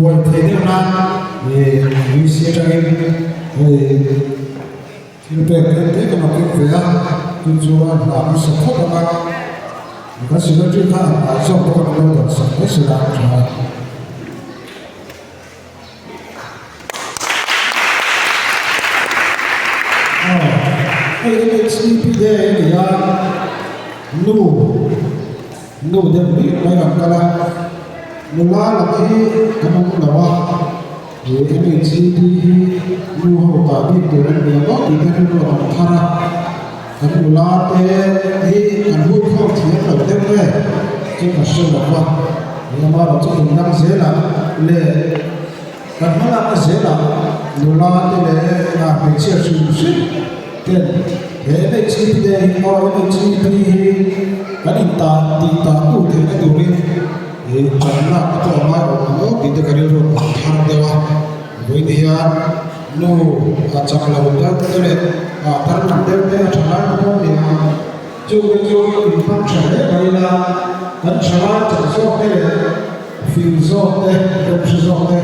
vuoi federna e riuscire a il perché che non che vea tu giova la messa foto ma si lo già a so poco non lo so questo là e si pide ya nu de bi mai kala nula lagi kamu lawa ini sini nu ho ta bi tu ran dia ko ti kan ro thara kan nula te hi kan hu kho thi lo te me ke ka so la wa ya ma ro chu nam se la le kan ma la se la nula te le na pe che su su te he ne chi de ho ne chi bi kan ta tu te ne du ri karena itu amar orang kita kerja thar dewa boidia no acak lauda tole thar nande te thara ko dia jo impan chale baila kan chala so te fil so te ko so te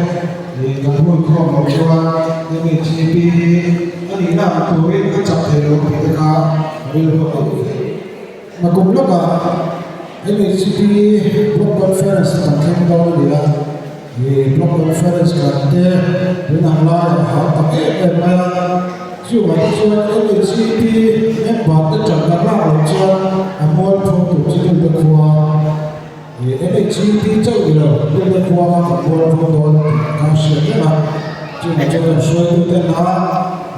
ni kan mo ko mo jwa ni chi pi ani na to ri acak te lo kita ka ri lo ko ma ko lo ka MHCP Block Conference kan kami tahu dia di Block Conference kan dia dengan lain hal tapi memang cuma MHCP membuat terjangkau langsung amal untuk jadi berkuah MHCP jauh dia berkuah amal untuk kasih lah cuma suatu tanah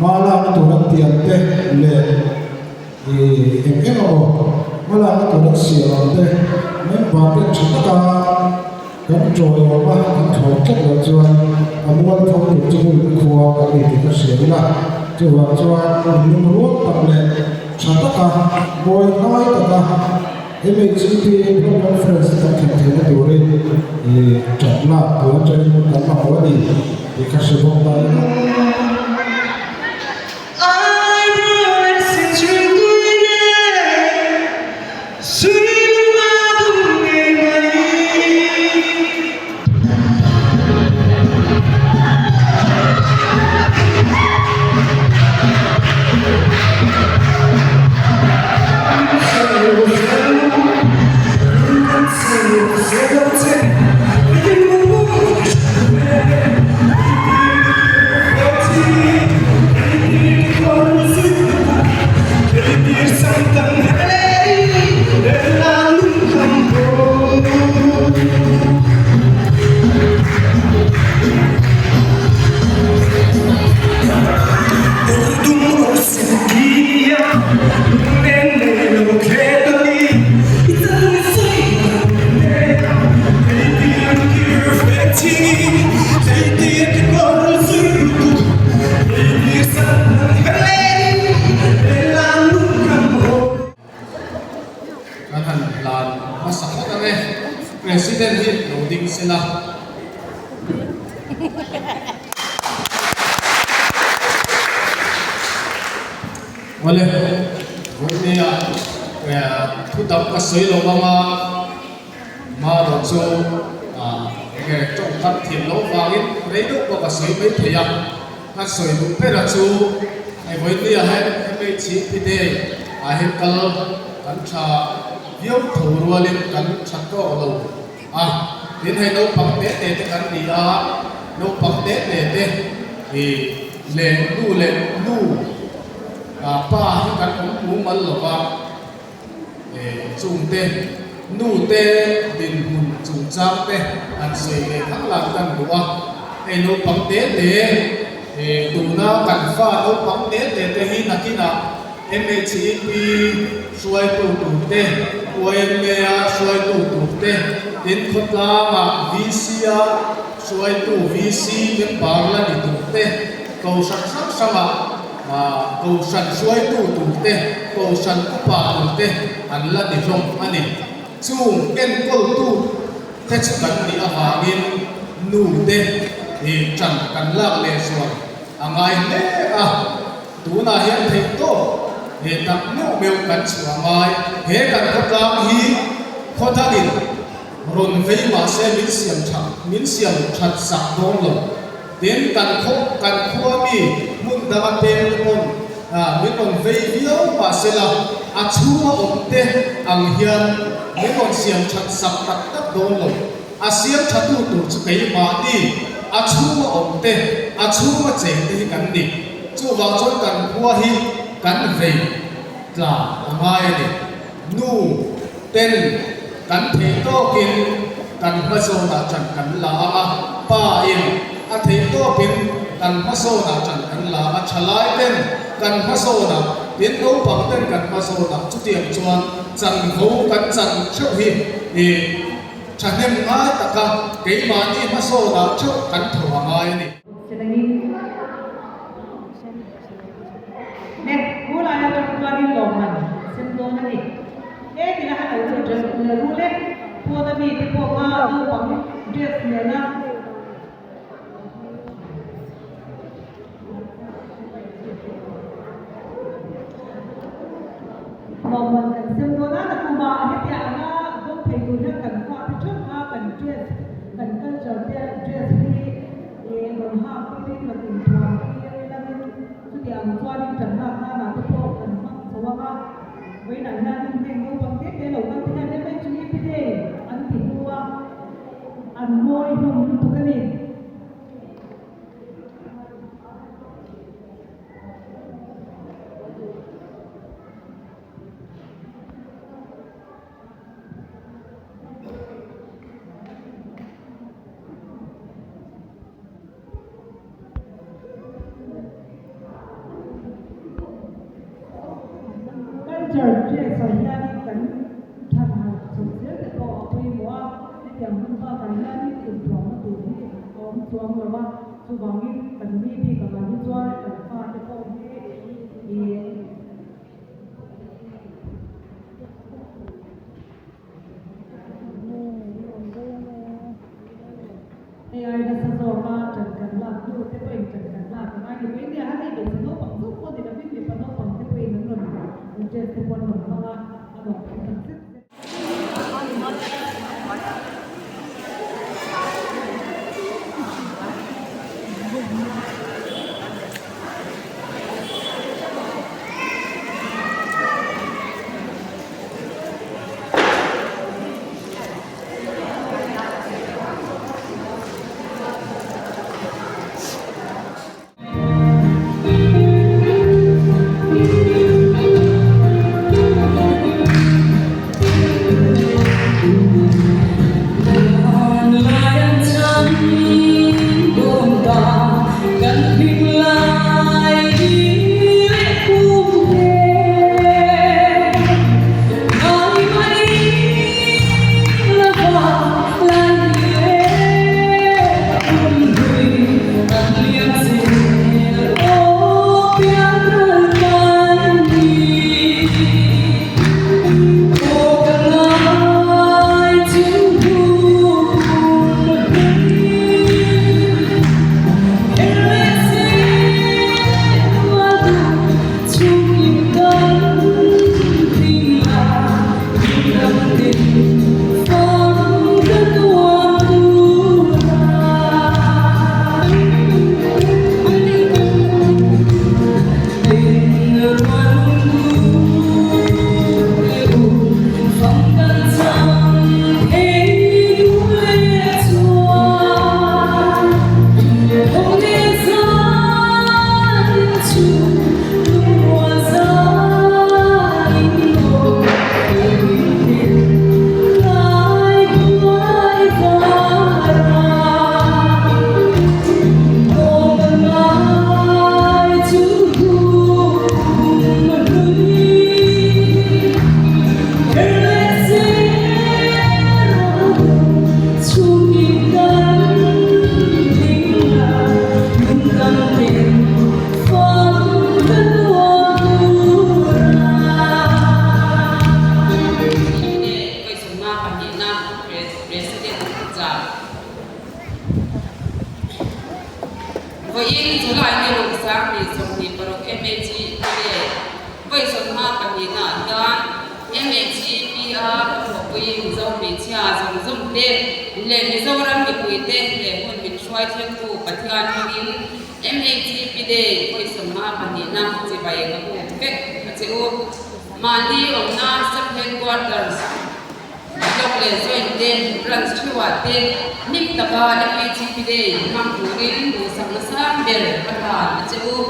malah itu nanti ante le malah itu siapa deh, membuat cerita kan jodoh apa kan cocok jual, amal pun cukup kuat kali kita siapa jual menurut tablet cerita boy naik kata, MHCP conference kita kita dulu jadlah tuan jadi bukan apa di dikasih bongkar. Presiden hit loading sila. Wala, wala ya putak kasih lo mga rojo kaya congkat tilo bangin redo ko kasih may tiyak kasih mo pera jo ay wala ya may chipide ahit kal kancha yêu thầu rualin kan chakko lo din hay no pakte te kan dia no pakte te e le nu pa kan mu mal lo ba e chung te nu te din mun chung chang te an sei le thang la kan ruwa e no pakte te e tu na kan fa no pakte te hi nakina MHCP suai tu te OMA suai tu te din khotla ma VC suai tu VC din parla ni tu te kau sak sama kau san suai tu te kau san pa tu te anla di rom ani chung en kol tu te kan ni awangin nu te e chan kan la le suan angai le tu na hian thei to he tak no meu kan chuangai he kan khotlam hi khothangin ron vei ma se min siam that sak dong lo den kan khua mi mun da pen on min ron vei vio ma se la a chuma omte ang hian min ron siam that sak tak dong lo a siam thatu tu chu kei ma ni a chuma omte a chuma cheng te kan ni chu wa chon kan khua hi kan vei tla amai ni nu ten kan thei to kin kan ma so na chan kan la ama pa in a thei to kin kan ma so na chan kan la a chalai ten kan ma so na tin no pang ten kan ma so na chu tiam chuan chan ho kan chan cheu hi e chanem a taka ke ma ni ma so na cheu kan tho amai ni nek gula ya tukwa ni loman sim lo na ni ti na ha lo dress le ru le po da mi ti po ma do pang dress le na loman kan sim lo na ku ma he ti ana do thei du na kan fa ti chok ha kan dress kan culture dress ni e ron ha pi ma tin thwa ki la ni su ti am thwa ni tan na na to po kan ma so wa với nạn nhân thành công bằng tiết để đầu năm thứ hai đến đây chú ý cái gì ăn thịt mua ăn môi nồng tụ cái gì giờ chuyện xảy ra đi cấn thật là sụp xếp để bỏ quê mua để tìm hơn ba cái là đi tìm xuống mà tụi đi ôm xuống rồi mà tụi vào đi cấn đi đi cả vào đi cho cấn pha để bỏ đi ai đã sắp rồi mà trần cấn là như thế vậy trần cấn là cái ai thì mấy người hát đi để sắp nó bằng giúp con thì là biết việc nó bằng thế vậy nó rồi trên cái quân mình nó là nó sáng thì dùng thì bảo em em chị để vậy xong mà cái gì nọ đó MHP của queen dâu bị chia dùng dùng tê lên bị dâu răng bị quỳ tê để hôn bị xoay thiên tu bát thiên queen MHP để quỳ sum ma bản địa nam chỉ bài cái bộ phép chỉ u mà đi ở na sắp headquarters dọc lên xoay tê branch chua tê nip tập MHP để mang queen đủ sang sang bel bát thiên chỉ u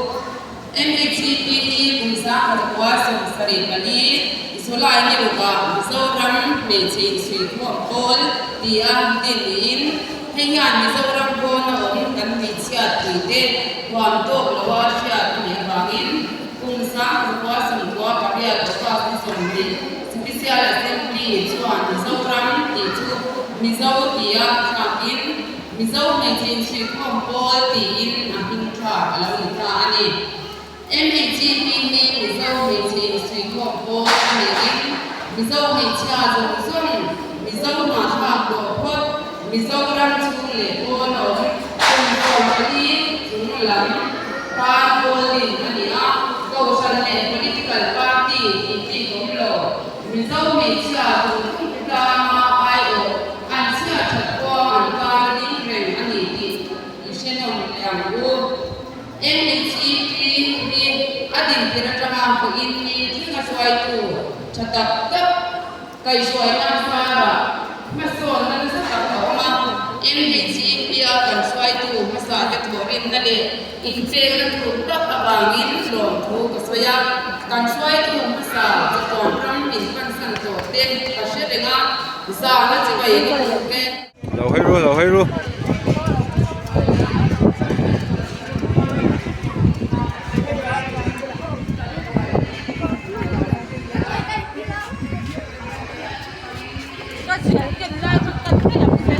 MHP đi cùng sang ở qua sông sari bali Sulai ni buka mizoram mechi sui pol dia dinin hengan mizoram pon om kan michia tuite wam to lawa sha ni bangin kum sa kwa sam kwa paria ka som ni special assembly chuan mizoram ti chu mizo dia kain mizo mechi sui pol ti in ahin tha alawi ta ani MHP ni mizo mechi sui pol mizo hei chia zong zong mizo ma tha ko phot mizo ram chung le ko no chung ko mali chung lam pa polin ani a ko san le political party ti gom lo mizo hei chia zong ta ma ai o an chia that ko an ka ni reng ani ti isenom yang u MHP ni adin tiratama ko in ni thinga swai tu chatak tak kai suai na fara mason na sa takoma MHP kan suai tu masa te thorin na le inche na tu tak abangin lom thu ka soya kan suai tu masa te ton ram in kan san to ten ka sherenga za na chi bai ni ke lo hai ru Hãy subscribe cho kênh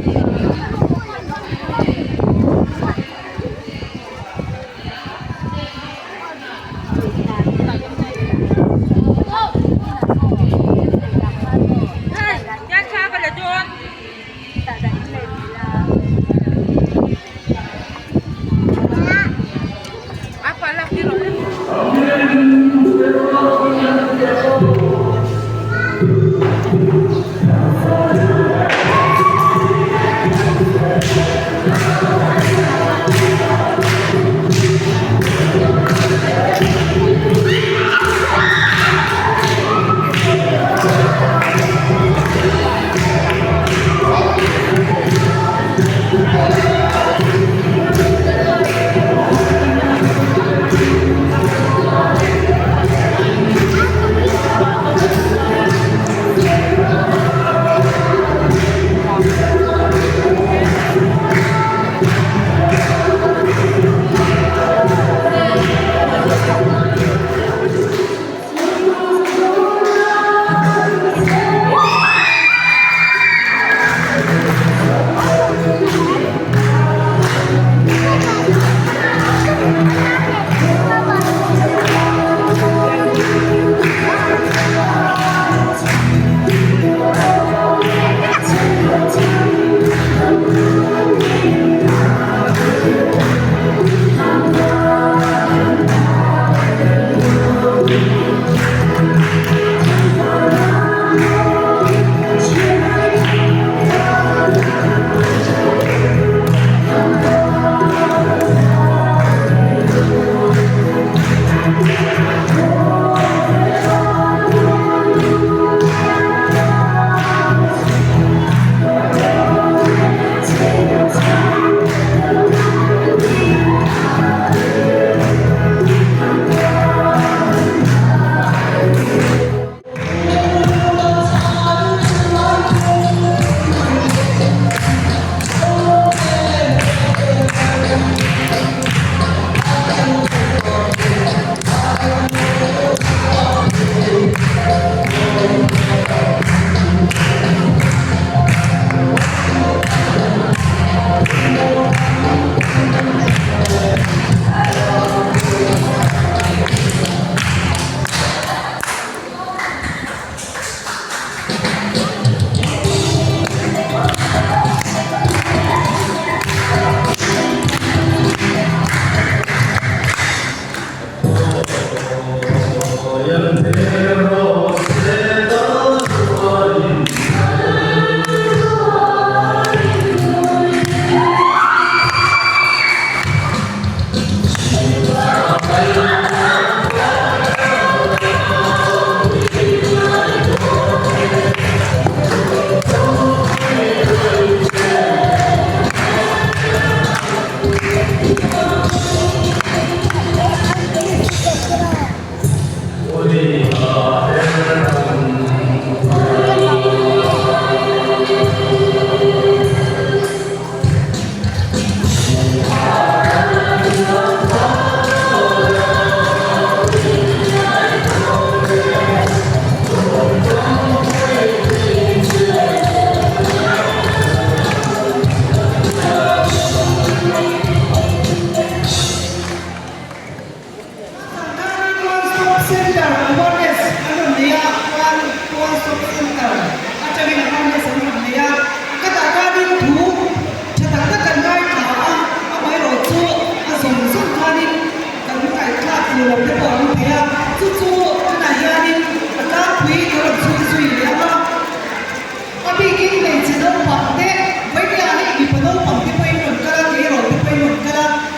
Ghiền Mì Gõ để không bỏ lỡ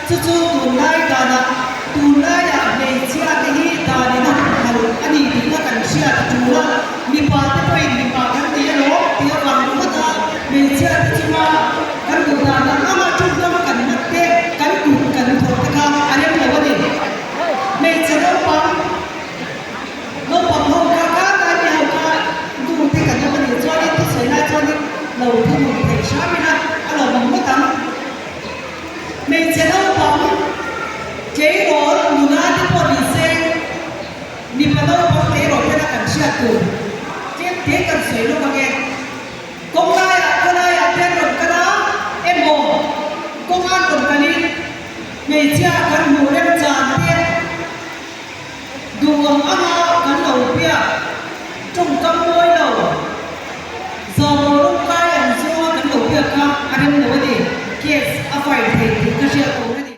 chu chu tun lai ta na tun lai ya me chia te hi ta ni na hal ani ti na kan sia tu la mi pa te poi mi pa kan ti lo ti wa ma ta me chia te chi ma kan tu na na ma chu na kan na te kan tu kan tho ta ka ani me wa ni me chia lo pa ho ka ka ta ni ha ka tu te kan na ni cho ni tu sai na cho ni lo tu ni te sha mi na a lo ma ta mình sẽ đâu bóng chế độ luna đi qua đi xe đi vào đâu bóng chế độ cái là cảnh sát tù chế thế cảnh sấy luôn các em công lai à tên rồi cái đó em bồ công an còn cái đi mình chia cảnh mù em tràn tiền dùng ông ăn cảnh đầu bia trong cam môi đầu giờ lúc cái em xua cảnh đầu bia cả anh em nói đi yes apa itu kasih aku nanti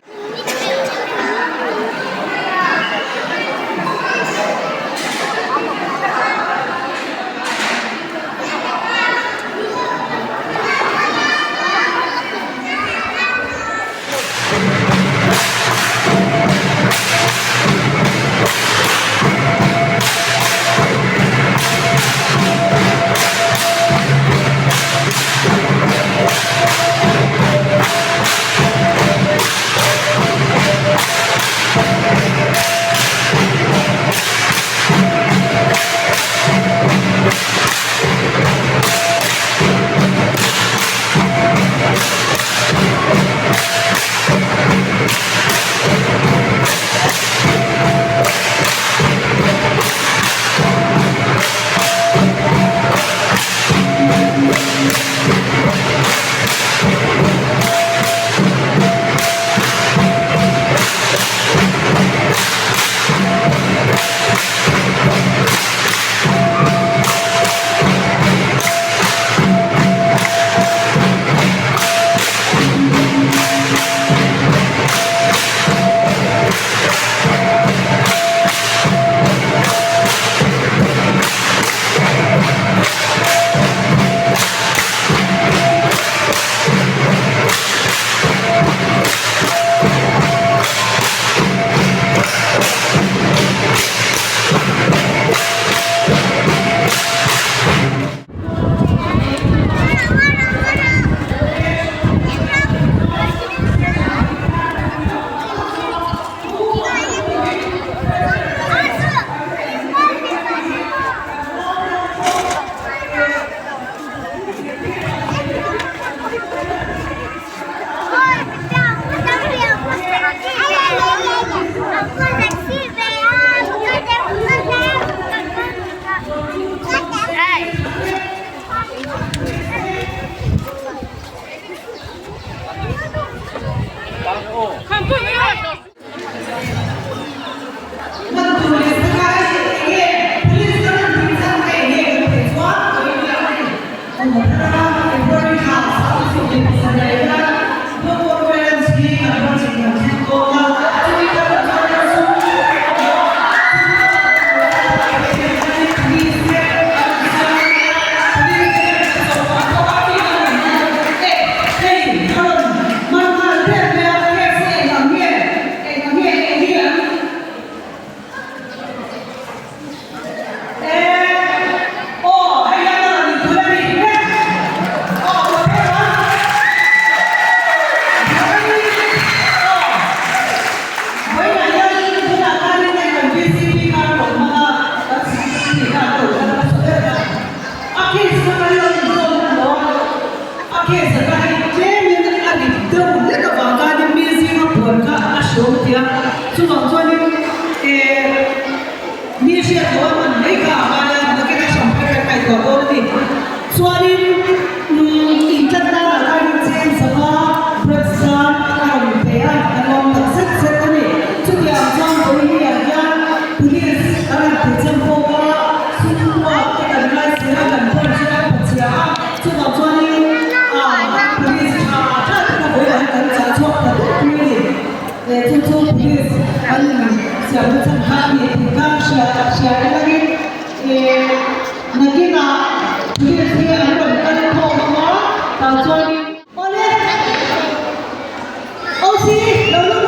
Hãy subscribe cho kênh Ghiền Mì Gõ để không bỏ lỡ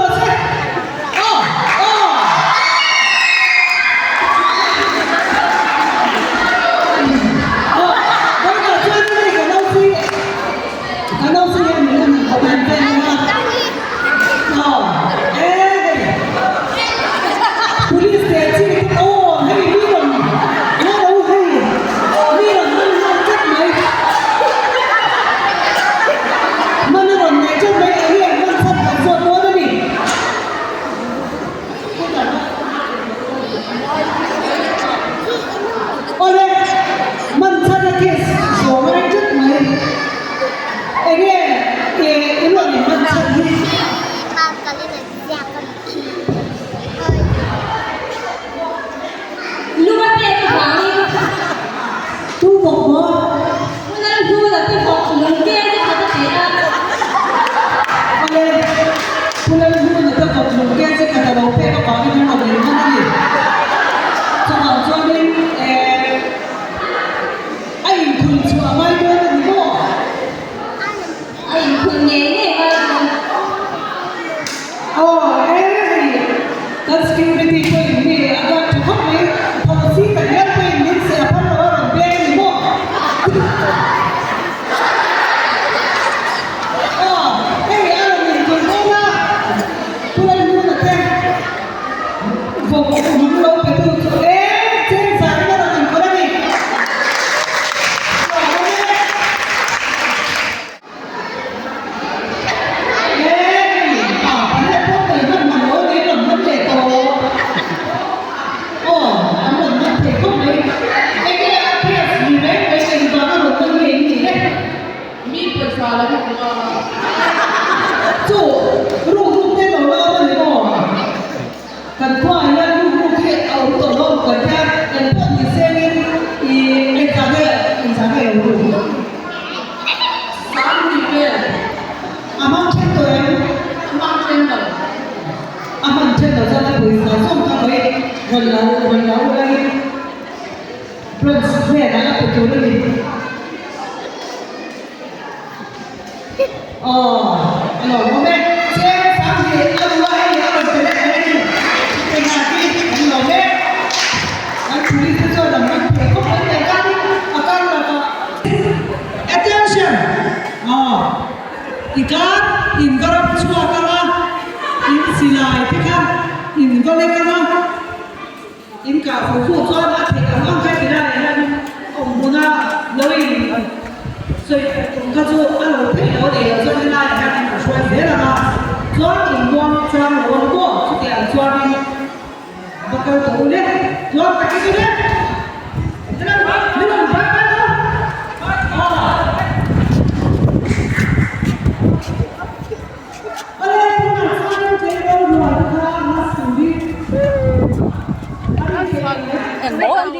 trên đó ra là buổi sáng xong các mấy gần lâu đây Prince về đã là chỗ đây alors on met c'est parti alors il y a un peu de c'est parti on met un peu de ça là mais comment on est là akan là attention ikan in garap chua kala in silai tika in gole kala in ka fu chuan a thek ang ka tira le ông buna loi所以他就按我配合的做那样看说别了嘛，做荧光装我过去点做的，不够多的，做哪个的？这个你们拜拜了，哎，我们上这个路他那手里，很魔力。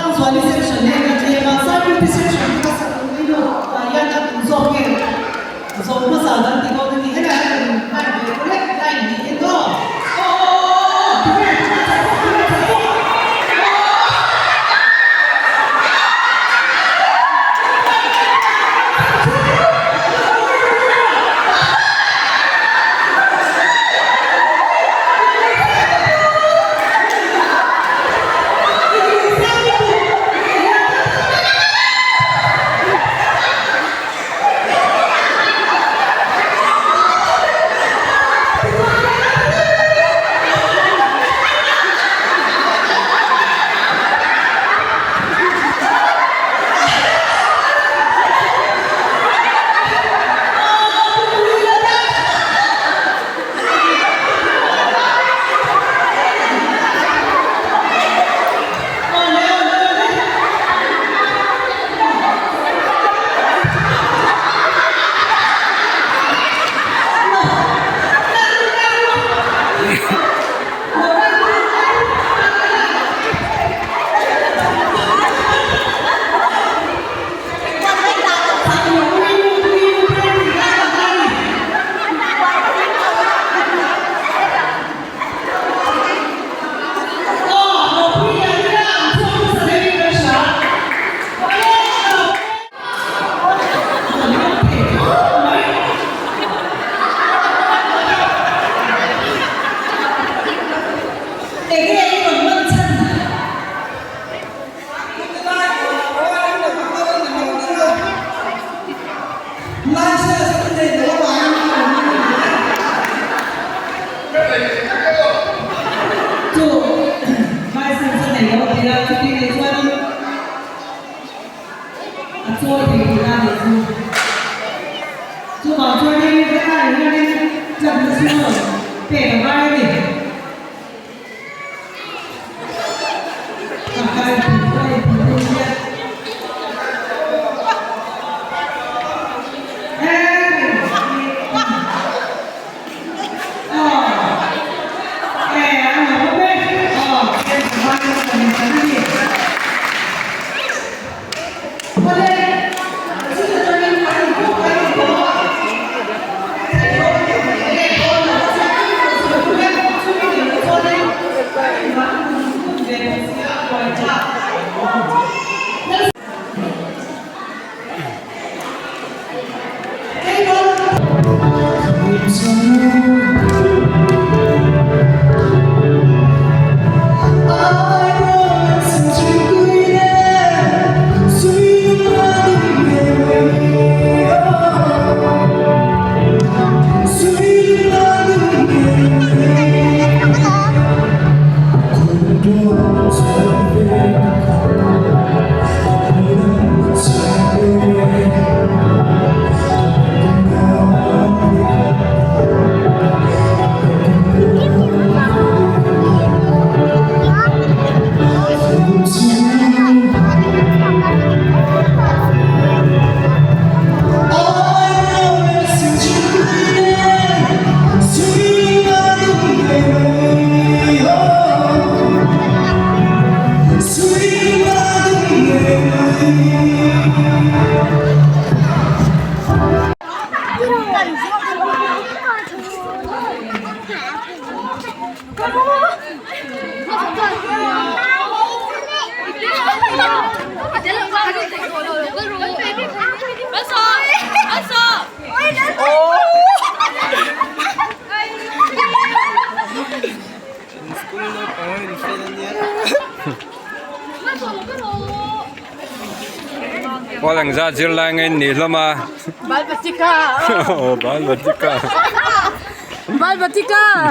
上所的 section 那个这个三日的 section 它是那个要那做面，做不少的地方的你看看，卖的不赖，那一个Walang zazir lang ngayon nila ma. Balbatika! Oh, balbatika. Balbatika!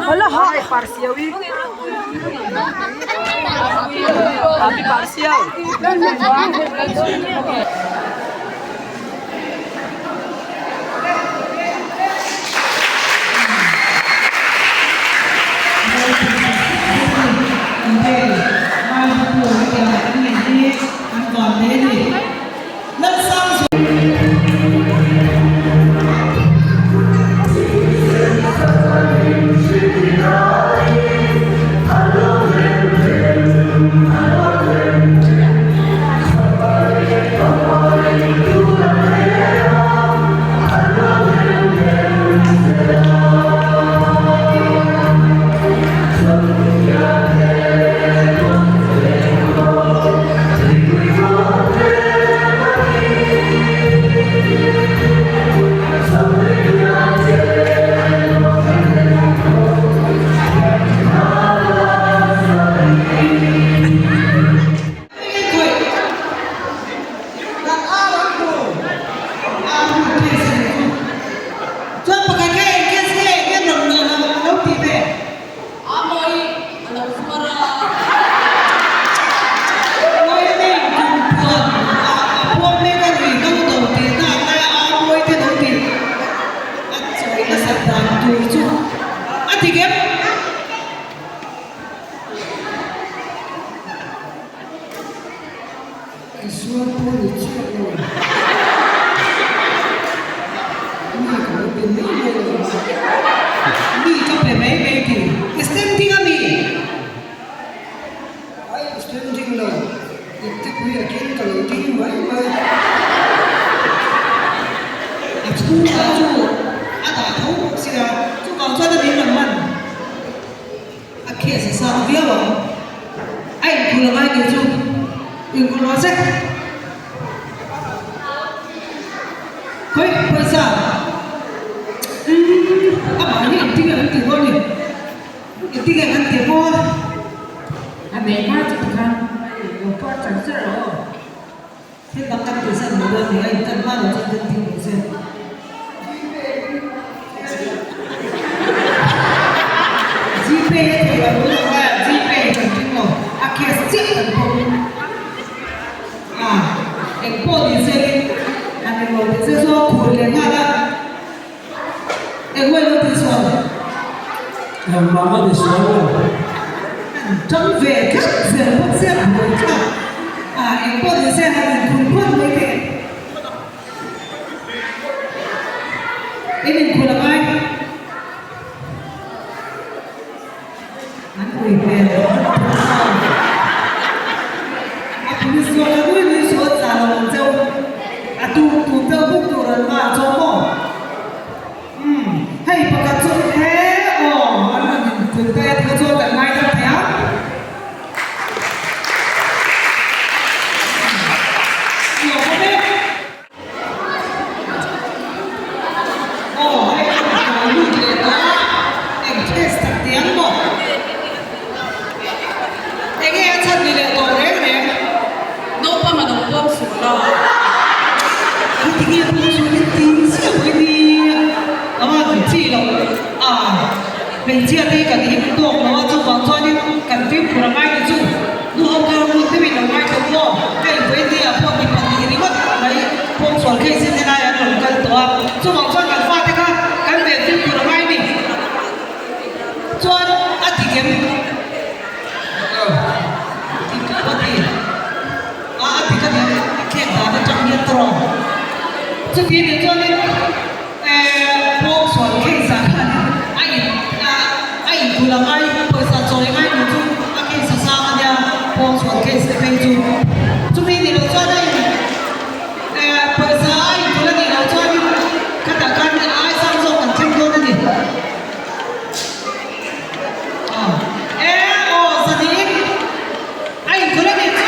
Wala ha! Parsiyaw eh! Happy parsiyaw! chuan to ni chiat lo mi ko tin ni lo mi ka pe mai mai ki standing ami ai standing lo itte ku ya kin ka lo tin mai mai a chu a chu a da tho sia chu ka chuan da bin man a khe sa sa via wa ai ku la mai ki chu in ku lo se koi paisa apa ni tinggal nanti kau ni tinggal nanti kau ame ma kan yo pa chan se ro thế bắt đầu từ sân mới thì anh cần bao giờ chân chân thì sẽ GP thì là đúng rồi GP là chính rồi kia chết thành công anh cô thì sẽ anh ngồi thì sẽ do khối lên ha đó anh quay nó từ xuống em mama thì xuống trong về các giờ bác sĩ người ta anh cô thì sẽ là cùng quân với thế anh mình cùng là ai anh quỳ về你说了，你说咋了？就都这不多人嘛，周末，嘿，不干做嘿哦，那你准备这个做的来的条，有没？哦，嘿，我录的啦，test 点么？这个要参与的多嘞。no pa manong sula cái kia không số cái tin sẽ với đi mình chi rồi mình chia đi cả cái tổ nó cho bọn cho những cần phim của mai cái chú nu ông cao nu cái mình là mai cái tổ cái với đi bọn mình bằng gì đi mất đấy phong soạn cái xin thế này là đồng cần tổ cho bọn cho cần pha thế cả cái về phim của mai mình cho thì kiếm thì có gì thì cái này kẹt đá bên trong nhiệt tròn trước khi đến cho nên bộ soạn cái giá anh cũng là ai bây giờ rồi ai cũng chung cái sao sao nha bộ soạn cái sẽ phải chung chúng mình thì nó cho đây bây giờ anh cũng là gì nó cho đi các bạn kan ai sang rồi còn chung thôi gì giờ thì anh cũng là gì chứ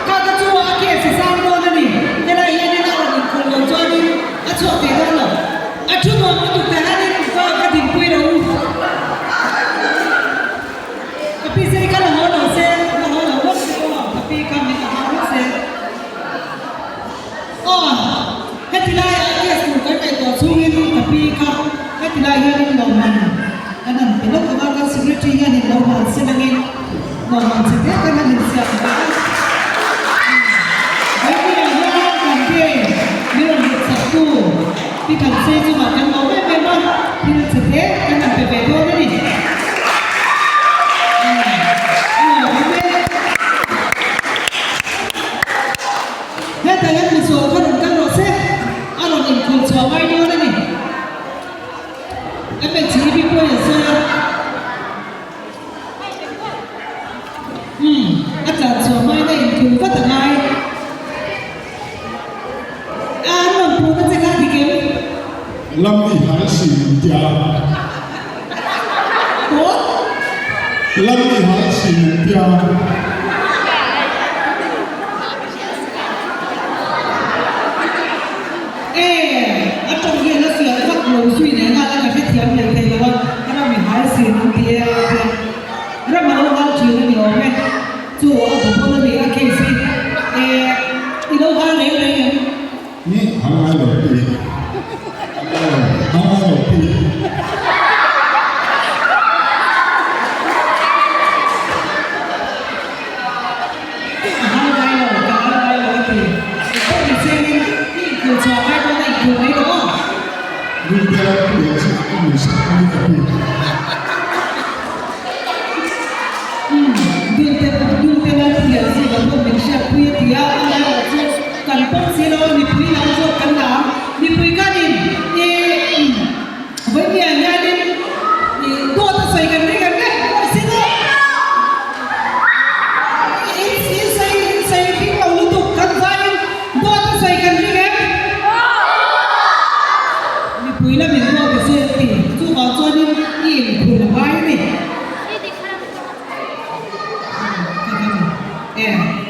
Các chú ạ, kia sẽ sang luôn đây nè. Cái này anh ấy đang là cùng ngồi cho đi. À, chỗ thế đó rồi. À, chú ngồi một tụt cái này do cái tiền quê đâu. Tapi saya kan orang tapi kami tak mahu saya. Oh, ketika saya sudah kita sungguh tapi kau ketika yang normal, karena bila kita kan security yang normal senangin normal saja karena siap. Tapi yang nanti bila satu kita saya cuma kan mau memang bila saja karena berbeda ni. Saya sudah kan rasa, alam ini pun semua ini orang ni. Apa ciri pun yang saya, ajar semua ini pun tak tengah. Alam pun tak tengah dikem. Lâm thì hắn xỉn tia. Oh? Lâm thì hắn xỉn tia. Trong kia nó sửa các lối suy này là cái thiếm này thì là cái nào mình hái xỉn thì rất mà lâu lâu chịu nó nhiều cái chủ ở của con nó bị cái gì thì đâu hái đấy đấy Ni hắn ai rồi đi. Hắn ai rồi đi. Đi theo để sẽ có người sẽ đi cả đi. Dulu dengan dia sih kalau Malaysia punya dia ada tu kampung silo ni punya langsung kena ni punya kanin với nhà nhà đi đua ta xoay gần đấy xin đó xây cái cầu liên tục cần phải đua ta xoay gần đấy ni punya là mình đua cái xe thì chú bảo cho đi yên khổ là vai này. Yeah.